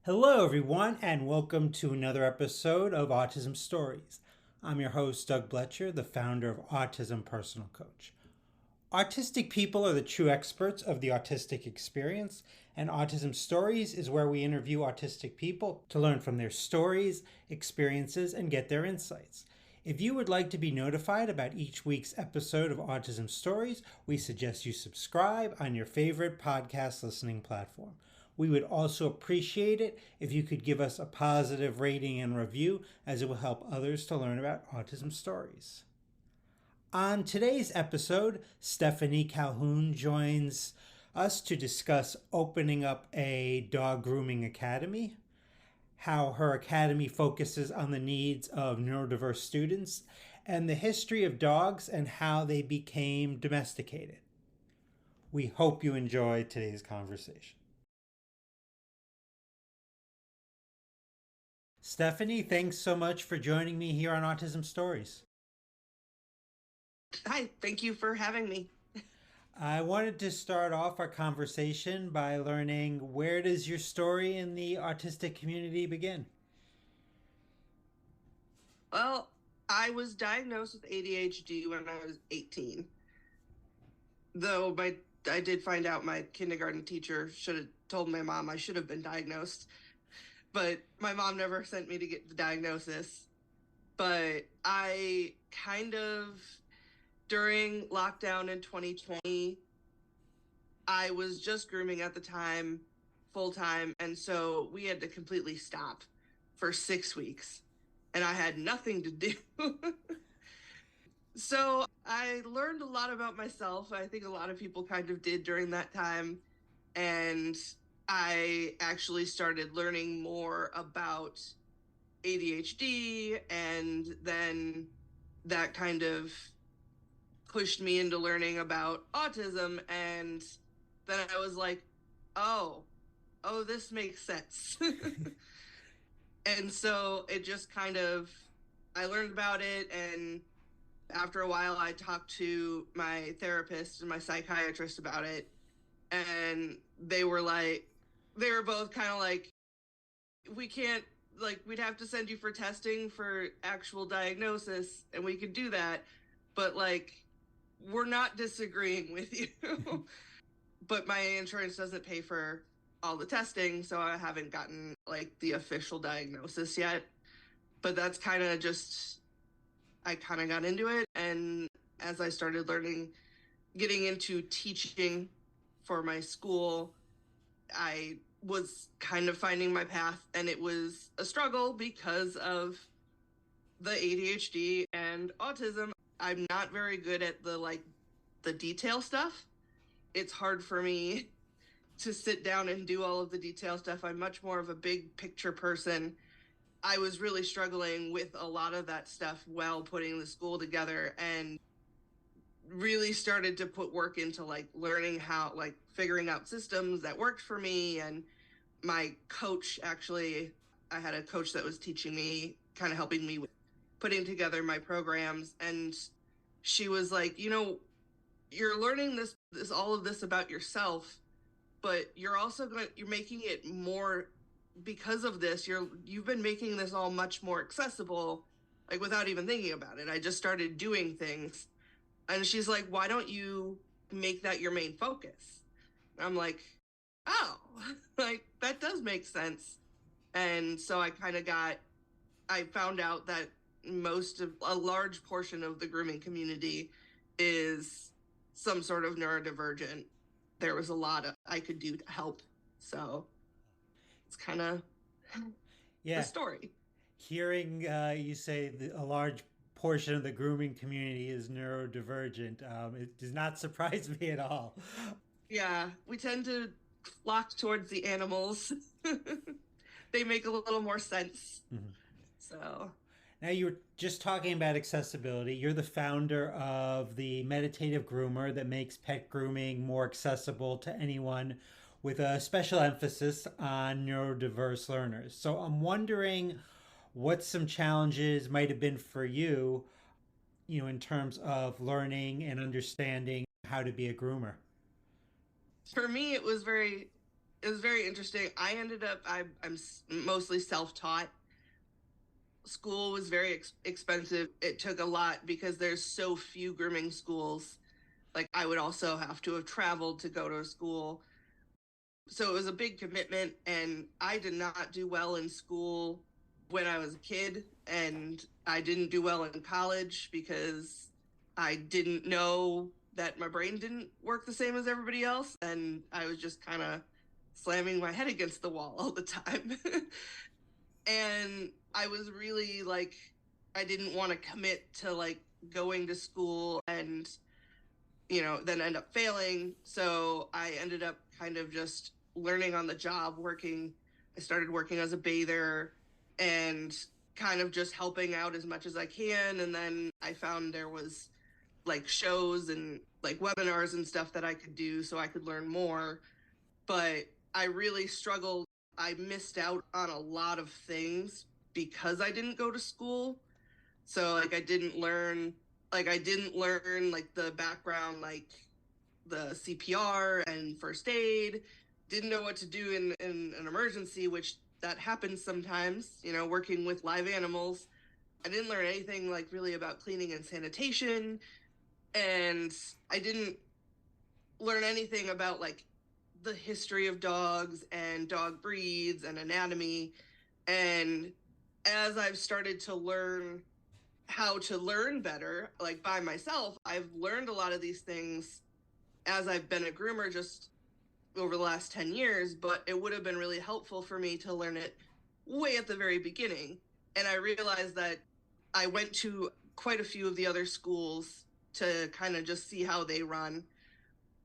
Hello, everyone, and welcome to another episode of Autism Stories. I'm your host, Doug Bletcher, the founder of Autism Personal Coach. Autistic people are the true experts of the autistic experience, and Autism Stories is where we interview autistic people to learn from their stories, experiences, and get their insights. If you would like to be notified about each week's episode of Autism Stories, we suggest you subscribe on your favorite podcast listening platform. We would also appreciate it if you could give us a positive rating and review, as it will help others to learn about autism stories. On today's episode, Stephenie Calhoun joins us to discuss opening up a dog grooming academy, how her academy focuses on the needs of neurodiverse students, and the history of dogs and how they became domesticated. We hope you enjoy today's conversation. Stephenie, thanks so much for joining me here on Autism Stories. Hi, thank you for having me. I wanted to start off our conversation by learning, where does your story in the autistic community begin? Well, I was diagnosed with ADHD when I was 18. Though I did find out my kindergarten teacher should have told my mom I should have been diagnosed. But my mom never sent me to get the diagnosis. But I during lockdown in 2020, I was just grooming at the time, full time. And so we had to completely stop for 6 weeks. And I had nothing to do. So I learned a lot about myself. I think a lot of people kind of did during that time. And I actually started learning more about ADHD. And then that kind of pushed me into learning about autism. And then I was like, oh, this makes sense. And so it just I learned about it. And after a while, I talked to my therapist and my psychiatrist about it. And they were both kind of like, we can't, we'd have to send you for testing for actual diagnosis, and we could do that. But, we're not disagreeing with you. But my insurance doesn't pay for all the testing, so I haven't gotten, the official diagnosis yet. But that's I kind of got into it. And as I started getting into teaching for my school, I was kind of finding my path, and it was a struggle because of the ADHD and autism. I'm not very good at the detail stuff. It's hard for me to sit down and do all of the detail stuff. I'm much more of a big picture person. I was really struggling with a lot of that stuff while putting the school together, and really started to put work into learning how, figuring out systems that worked for me. And my coach, actually, I had a coach that was teaching me, kind of helping me with putting together my programs. And she was like, you're learning all of this about yourself, but you're making it more, because of this, you've been making this all much more accessible, without even thinking about it. I just started doing things. And she's like, why don't you make that your main focus? And I'm like, oh, that does make sense. And so I found out that a large portion of the grooming community is some sort of neurodivergent. There was a lot I could do to help. So it's kind of the story. Hearing you say a large portion of the grooming community is neurodivergent, it does not surprise me at all. Yeah, we tend to flock towards the animals. They make a little more sense. Mm-hmm. So Now, you were just talking about accessibility. You're the founder of the meditative groomer that makes pet grooming more accessible to anyone, with a special emphasis on neurodiverse learners. So I'm wondering what some challenges might have been for you, in terms of learning and understanding how to be a groomer. for me, it was very interesting. I'm mostly self-taught. School was very expensive. It took a lot because there's so few grooming schools. Like I would also have to have traveled to go to a school. So it was a big commitment, and I did not do well in school when I was a kid, and I didn't do well in college because I didn't know that my brain didn't work the same as everybody else, and I was just kind of slamming my head against the wall all the time. And I was really like, I didn't want to commit to like going to school and then end up failing. So I ended up kind of just learning on the job, working. I started working as a bather and kind of just helping out as much as I can. And then I found there was like shows and like webinars and stuff that I could do so I could learn more. But I really struggled. I missed out on a lot of things because I didn't go to school. So I didn't learn like the background, like the CPR and first aid, didn't know what to do in an emergency, which that happens sometimes, working with live animals. I didn't learn anything like really about cleaning and sanitation. And I didn't learn anything about like the history of dogs and dog breeds and anatomy. And as I've started to learn how to learn better, like by myself, I've learned a lot of these things as I've been a groomer just over the last 10 years, but it would have been really helpful for me to learn it way at the very beginning. And I realized that I went to quite a few of the other schools to kind of just see how they run.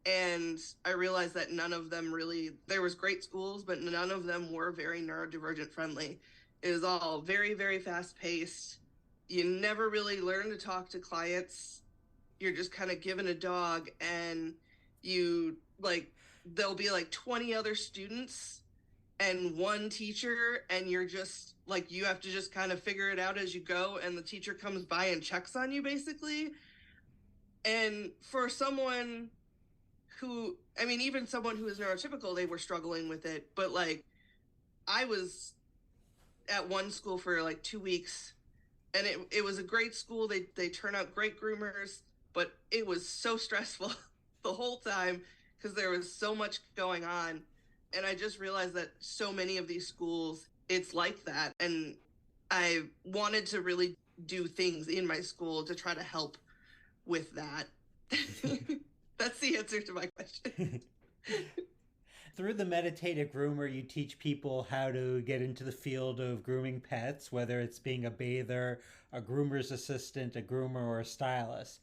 And I realized that none of them really, there was great schools, but none of them were very neurodivergent friendly. It was all very, very fast paced. You never really learn to talk to clients. You're just kind of given a dog, and you like, there'll be like 20 other students and one teacher, and you're just like, you have to just kind of figure it out as you go, and the teacher comes by and checks on you basically. And for someone who, I mean, even someone who is neurotypical, they were struggling with it. But like, I was at one school for like 2 weeks, and it was a great school. They turn out great groomers, but it was so stressful the whole time because there was so much going on. And I just realized that so many of these schools, it's like that. And I wanted to really do things in my school to try to help with that. That's the answer to my question. Through the Meditative Groomer, you teach people how to get into the field of grooming pets, whether it's being a bather, a groomer's assistant, a groomer, or a stylist.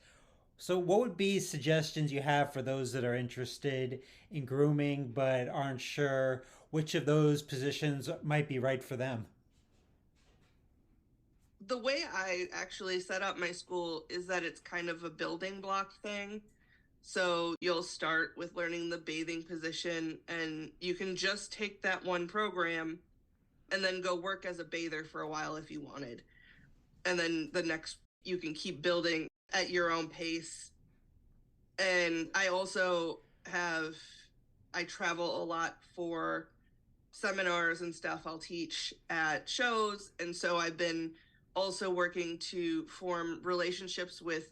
So, what would be suggestions you have for those that are interested in grooming but aren't sure which of those positions might be right for them? The way I actually set up my school is that it's kind of a building block thing. So you'll start with learning the bathing position, and you can just take that one program and then go work as a bather for a while if you wanted. And then the next, you can keep building at your own pace. And I also I travel a lot for seminars and stuff. I'll teach at shows. And so I've been also working to form relationships with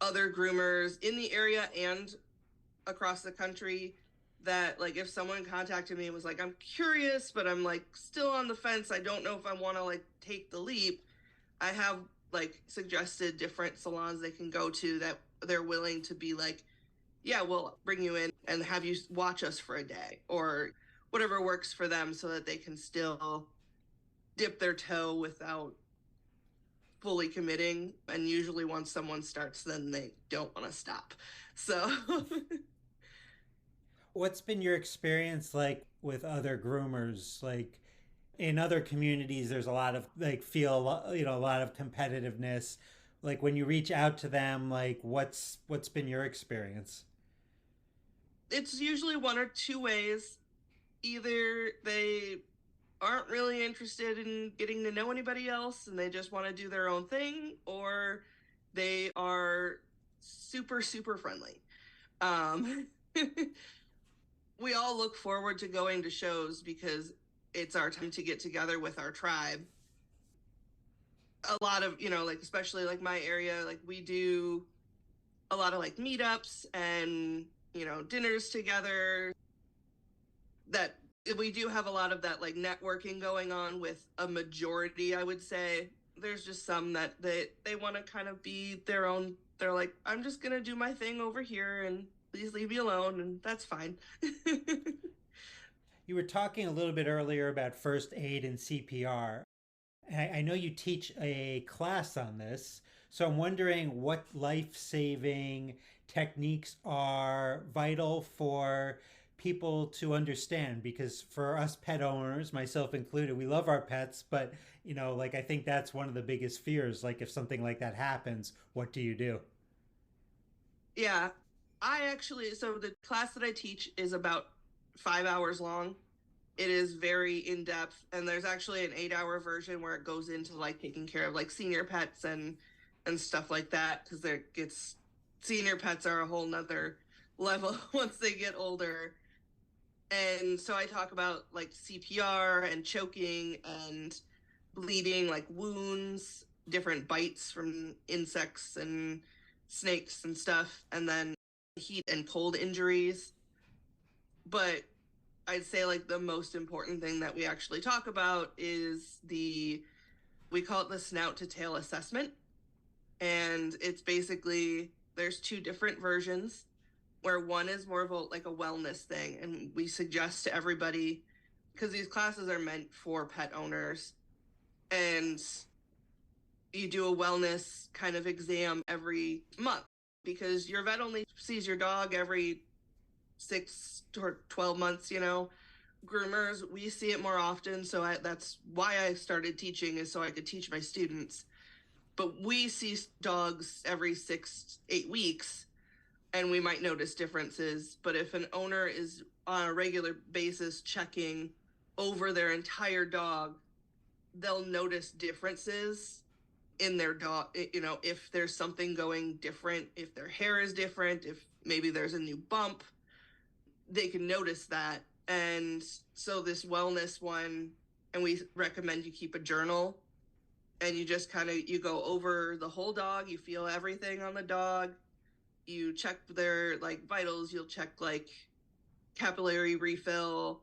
other groomers in the area and across the country, that like if someone contacted me and was like, I'm curious, but I'm like still on the fence, I don't know if I want to like take the leap, I have like suggested different salons they can go to that they're willing to be like, yeah, we'll bring you in and have you watch us for a day or whatever works for them, so that they can still dip their toe without fully committing. And usually once someone starts, then they don't want to stop. So What's been your experience like with other groomers? Like in other communities, there's a lot of like a lot of competitiveness. Like when you reach out to them, like what's been your experience? it's usually one or two ways. Either they aren't really interested in getting to know anybody else and they just want to do their own thing, or they are super, super friendly. Um, we all look forward to going to shows because it's our time to get together with our tribe. A lot of, like, especially like my area, like we do a lot of like meetups and, dinners together. That we do have a lot of that like networking going on with a majority, I would say. There's just some that they want to kind of be their own. They're like, I'm just going to do my thing over here and please leave me alone, and that's fine. You were talking a little bit earlier about first aid and CPR. I know you teach a class on this, so I'm wondering what life saving techniques are vital for people to understand, because for us pet owners, myself included, we love our pets, but like I think that's one of the biggest fears. Like if something like that happens, what do you do? Yeah. So the class that I teach is about 5 hours long. It is very in depth, and there's actually an 8 hour version where it goes into like taking care of like senior pets and stuff like that, because there gets senior pets are a whole nother level once they get older. And so I talk about like CPR and choking and bleeding, like wounds, different bites from insects and snakes and stuff, and then heat and cold injuries. But I'd say like the most important thing that we actually talk about is we call it the snout to tail assessment. And it's basically, there's two different versions, where one is more of like a wellness thing. And we suggest to everybody, because these classes are meant for pet owners, and you do a wellness kind of exam every month, because your vet only sees your dog every 6 or 12 months. Groomers, we see it more often, so that's why I started teaching, is so I could teach my students. But we see dogs every 6 8 weeks, and we might notice differences. But if an owner is on a regular basis checking over their entire dog, they'll notice differences in their dog. If there's something going different, if their hair is different, if maybe there's a new bump, they can notice that. And so this wellness one, and we recommend you keep a journal, and you just kind of, you go over the whole dog, you feel everything on the dog, you check their like vitals, you'll check like capillary refill,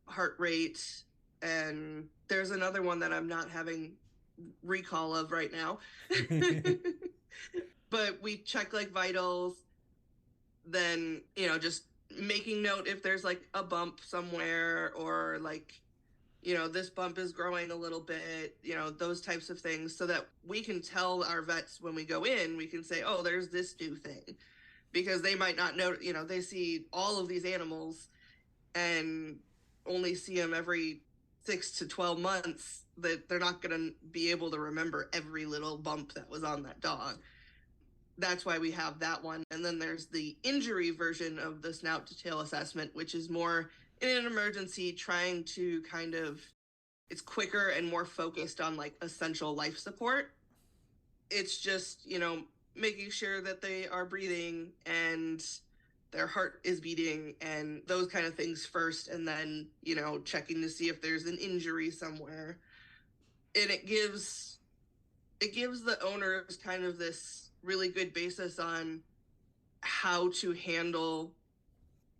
heart rate, and there's another one that I'm not having recall of right now. But we check like vitals, then just making note if there's like a bump somewhere, or like this bump is growing a little bit, those types of things, so that we can tell our vets when we go in, we can say, oh, there's this new thing. Because they might not know, they see all of these animals and only see them every 6 to 12 months, that they're not going to be able to remember every little bump that was on that dog. That's why we have that one. And then there's the injury version of the snout to tail assessment, which is more in an emergency, trying to kind of, it's quicker and more focused on like essential life support. It's just, making sure that they are breathing and their heart is beating and those kind of things first. And then, checking to see if there's an injury somewhere. And it gives the owners kind of this really good basis on how to handle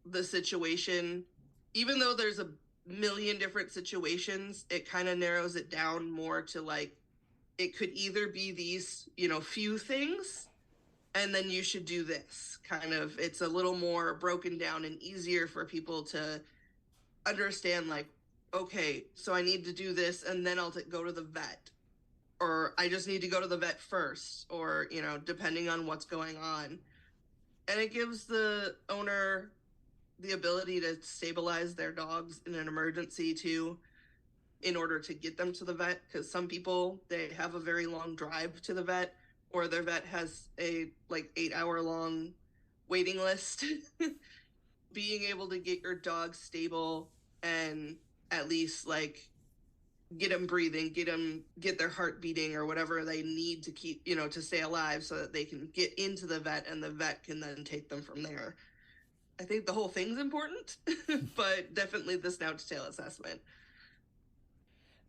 the situation. Even though there's a million different situations, it kind of narrows it down more to like, it could either be these, few things, and then you should do this kind of. It's a little more broken down and easier for people to understand, like, okay, so I need to do this, and then I'll go to the vet, or I just need to go to the vet first, or depending on what's going on. And it gives the owner the ability to stabilize their dogs in an emergency too, in order to get them to the vet, because some people, they have a very long drive to the vet, or their vet has a like 8 hour long waiting list. Being able to get your dog stable and at least like get them breathing, get their heart beating, or whatever they need to keep, to stay alive, so that they can get into the vet, and the vet can then take them from there. I think the whole thing's important, but definitely the snout to tail assessment.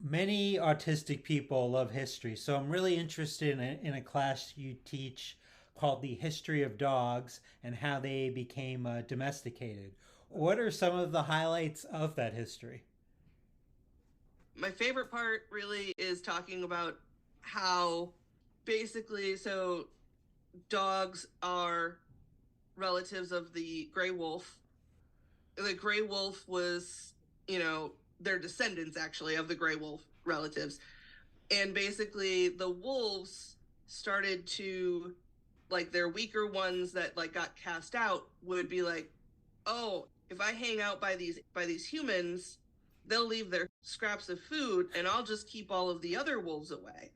Many autistic people love history, so I'm really interested in a class you teach called The History of Dogs and how they became domesticated. What are some of the highlights of that history? My favorite part really is talking about how basically, so dogs are relatives of the gray wolf. The gray wolf was, you know, their descendants actually of the gray wolf relatives. And basically the wolves started to, like, their weaker ones that like got cast out would be like, oh, if I hang out by these humans, they'll leave their scraps of food and I'll just keep all of the other wolves away.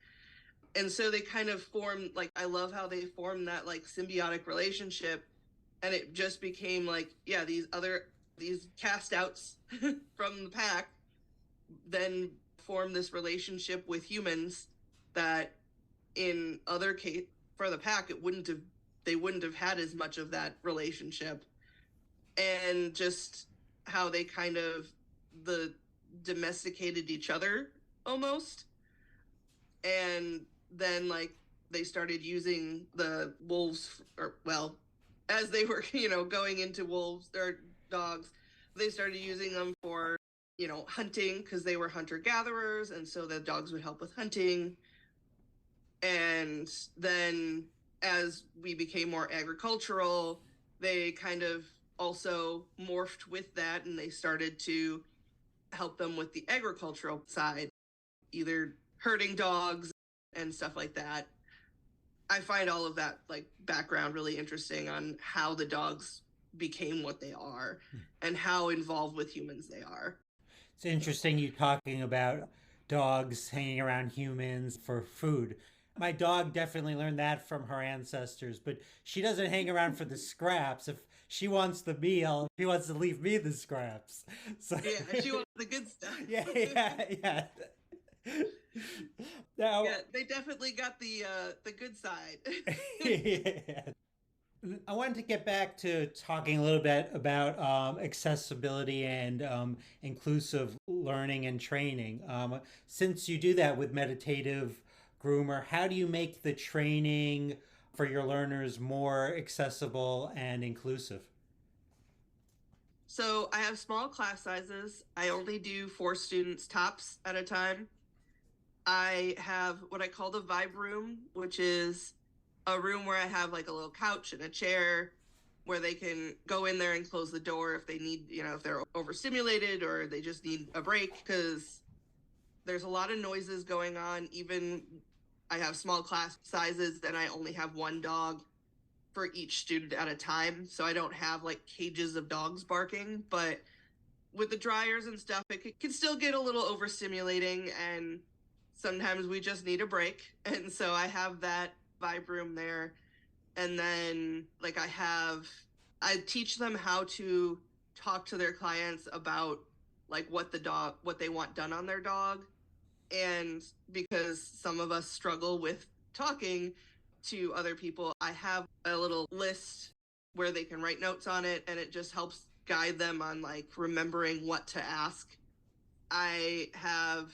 And so they kind of formed, like, I love how they formed that like symbiotic relationship, and it just became like, yeah, these cast outs from the pack then form this relationship with humans that in other case for the pack it wouldn't have they wouldn't have had as much of that relationship. And just how they kind of the domesticated each other almost. And then like they started using the wolves, or well, as they were, going into wolves or dogs, they started using them for, hunting, because they were hunter gatherers, and so the dogs would help with hunting. And then as we became more agricultural, they kind of also morphed with that, and they started to help them with the agricultural side, either herding dogs and stuff like that. I find all of that like background really interesting on how the dogs became what they are and how involved with humans they are. It's interesting you talking about dogs hanging around humans for food. My dog definitely learned that from her ancestors, but she doesn't hang around for the scraps. If she wants the meal, she wants to leave me the scraps. So Yeah, she wants the good stuff. yeah. Now, Yeah, they definitely got the good side. yeah. I wanted to get back to talking a little bit about accessibility and inclusive learning and training. Since you do that with Meditative Groomer, how do you make the training for your learners more accessible and inclusive? So I have small class sizes. I only do 4 students tops at a time. I have what I call the vibe room, which is a room where I have like a little couch and a chair where they can go in there and close the door if they need, if they're overstimulated or they just need a break, because there's a lot of noises going on. Even I have small class sizes and I only have one dog for each student at a time. So I don't have like cages of dogs barking, but with the dryers and stuff, it can still get a little overstimulating, and sometimes we just need a break. And so I have that vibe room there. And then, like, I teach them how to talk to their clients about like what they want done on their dog. And because some of us struggle with talking to other people, I have a little list where they can write notes on it, and it just helps guide them on like remembering what to ask. I have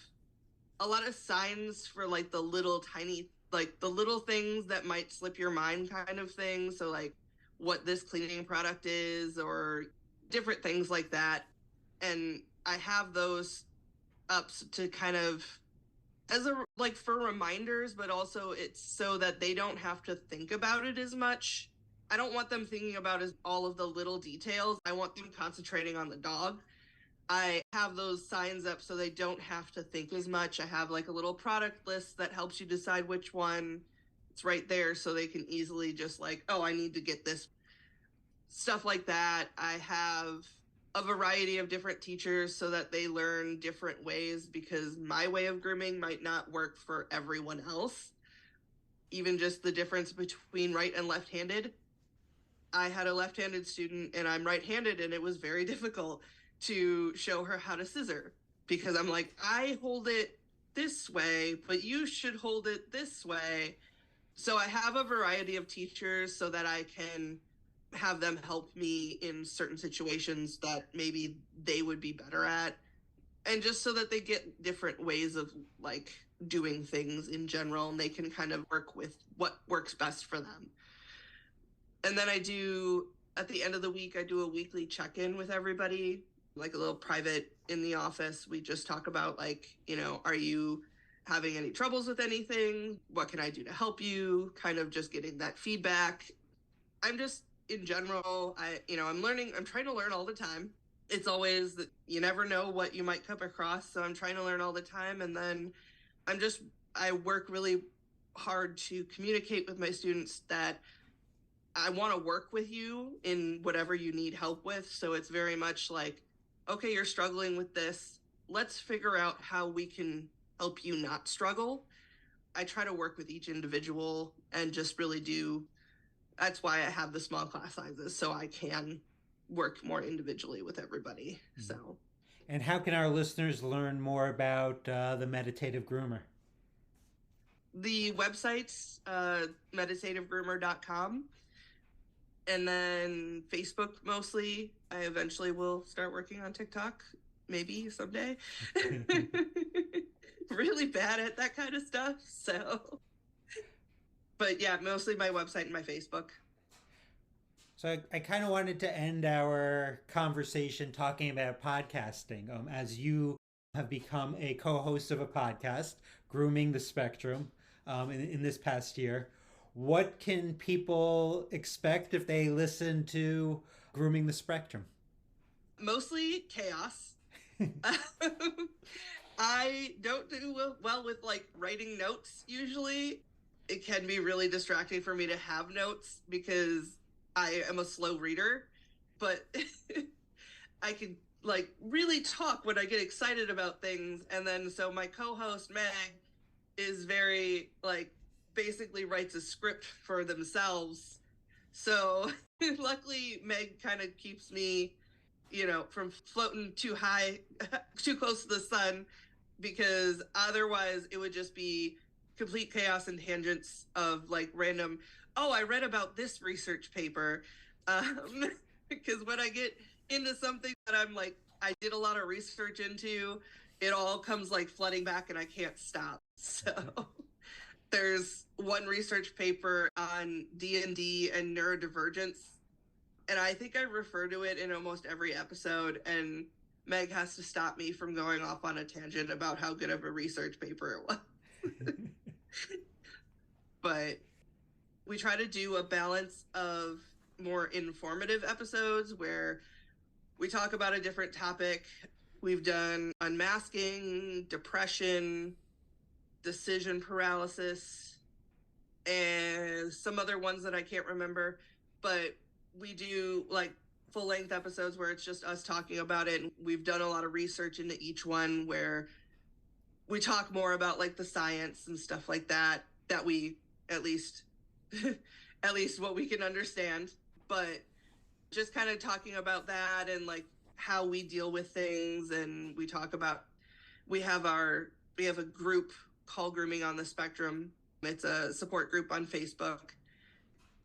a lot of signs for like the little tiny, like the little things that might slip your mind kind of thing. So like what this cleaning product is, or different things like that. And I have those up to kind of as a like for reminders, but also it's so that they don't have to think about it as much. I don't want them thinking about as all of the little details. I want them concentrating on the dog. I have those signs up so they don't have to think as much. I have like a little product list that helps you decide which one. It's right there so they can easily just like, oh, I need to get this, stuff like that. I have a variety of different teachers so that they learn different ways, because my way of grooming might not work for everyone else. Even just the difference between right and left handed. I had a left handed student and I'm right handed, and it was very difficult to show her how to scissor, because I'm like, I hold it this way, but you should hold it this way. So I have a variety of teachers so that I can have them help me in certain situations that maybe they would be better at. And just so that they get different ways of like doing things in general, and they can kind of work with what works best for them. And then I do, at the end of the week, I do a weekly check-in with everybody, like a little private in the office. We just talk about like, are you having any troubles with anything? What can I do to help you? Kind of just getting that feedback. I'm just, in general, I'm trying to learn all the time. It's always that you never know what you might come across. So I'm trying to learn all the time. And then I work really hard to communicate with my students that I want to work with you in whatever you need help with. So it's very much like, okay, you're struggling with this. Let's figure out how we can help you not struggle. I try to work with each individual and just really that's why I have the small class sizes, so I can work more individually with everybody. Mm-hmm. So, and how can our listeners learn more about the meditative groomer? The website's meditativegroomer.com, and then Facebook mostly. I eventually will start working on TikTok, maybe someday. Really bad at that kind of stuff, so. But yeah, mostly my website and my Facebook. So I kind of wanted to end our conversation talking about podcasting. As you have become a co-host of a podcast, Grooming the Spectrum, in this past year, what can people expect if they listen to Grooming the Spectrum? Mostly chaos. I don't do well with like writing notes usually. It can be really distracting for me to have notes because I am a slow reader, but I can like really talk when I get excited about things. And then so my co-host Meg is very like basically writes a script for themselves. So luckily Meg kind of keeps me, from floating too high, too close to the sun, because otherwise it would just be complete chaos and tangents of like random, oh, I read about this research paper. Because when I get into something that I'm like, I did a lot of research into, it all comes like flooding back and I can't stop. So there's one research paper on D&D and neurodivergence, and I think I refer to it in almost every episode, and Meg has to stop me from going off on a tangent about how good of a research paper it was. But we try to do a balance of more informative episodes where we talk about a different topic. We've done unmasking, depression, decision paralysis, and some other ones that I can't remember. But we do like full-length episodes where it's just us talking about it. We've done a lot of research into each one where we talk more about like the science and stuff like that we at least what we can understand. But just kind of talking about that and like how we deal with things. And we talk about, we have a group called Grooming on the Spectrum. It's a support group on Facebook.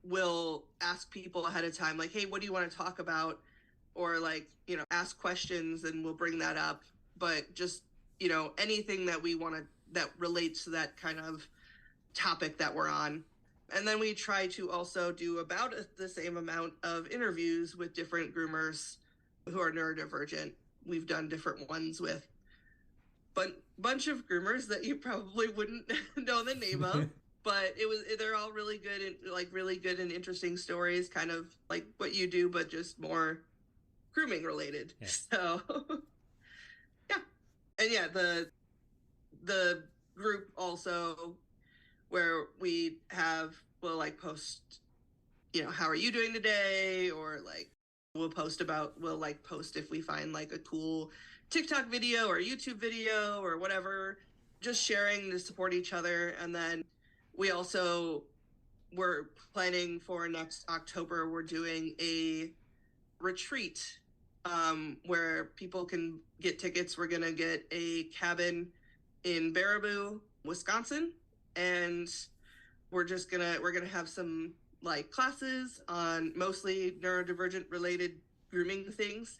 We'll ask people ahead of time, like, hey, what do you want to talk about? Or like, ask questions and we'll bring that up. But just, anything that we want to, that relates to that kind of topic that we're on. And then we try to also do about the same amount of interviews with different groomers who are neurodivergent. We've done different ones with a bunch of groomers that you probably wouldn't know the name of. But they're all really good and like really good and interesting stories, kind of like what you do, but just more grooming related. Yeah. So yeah. And yeah, the group also where we'll like post, how are you doing today? Or like we'll post if we find like a cool TikTok video or YouTube video or whatever, just sharing to support each other. And then we're planning for next October, we're doing a retreat where people can get tickets. We're going to get a cabin in Baraboo, Wisconsin. And we're going to have some like classes on mostly neurodivergent related grooming things.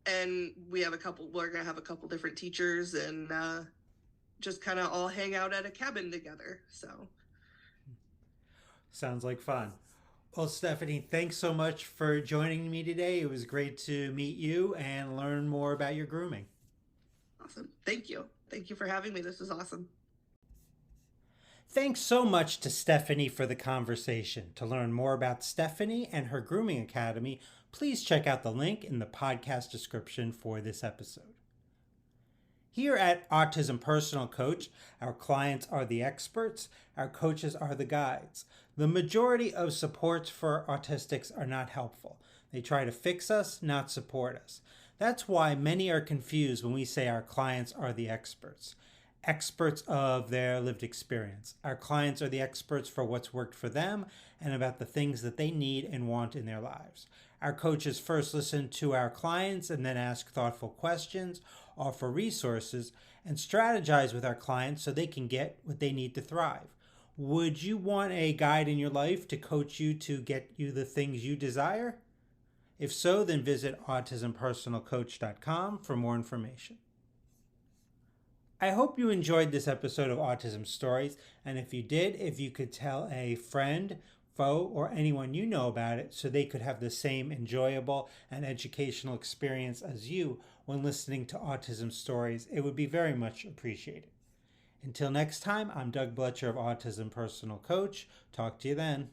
And we're going to have a couple different teachers and just kind of all hang out at a cabin together. So Sounds like fun. Well, Stephenie, thanks so much for joining me today. It was great to meet you and learn more about your grooming. awesome. Thank you. Thank you for having me. This was awesome. Thanks so much to Stephenie for the conversation. To learn more about Stephenie and her grooming academy, please check out the link in the podcast description for this episode. Here at Autism Personal Coach, our clients are the experts, our coaches are the guides. The majority of supports for autistics are not helpful. They try to fix us, not support us. That's why many are confused when we say our clients are the experts. Experts of their lived experience. Our clients are the experts for what's worked for them and about the things that they need and want in their lives. Our coaches first listen to our clients and then ask thoughtful questions, offer resources, and strategize with our clients so they can get what they need to thrive. Would you want a guide in your life to coach you to get you the things you desire? If so, then visit autismpersonalcoach.com for more information. I hope you enjoyed this episode of Autism Stories, and if you did, if you could tell a friend, foe, or anyone you know about it so they could have the same enjoyable and educational experience as you when listening to Autism Stories, it would be very much appreciated. Until next time, I'm Doug Bletcher of Autism Personal Coach. Talk to you then.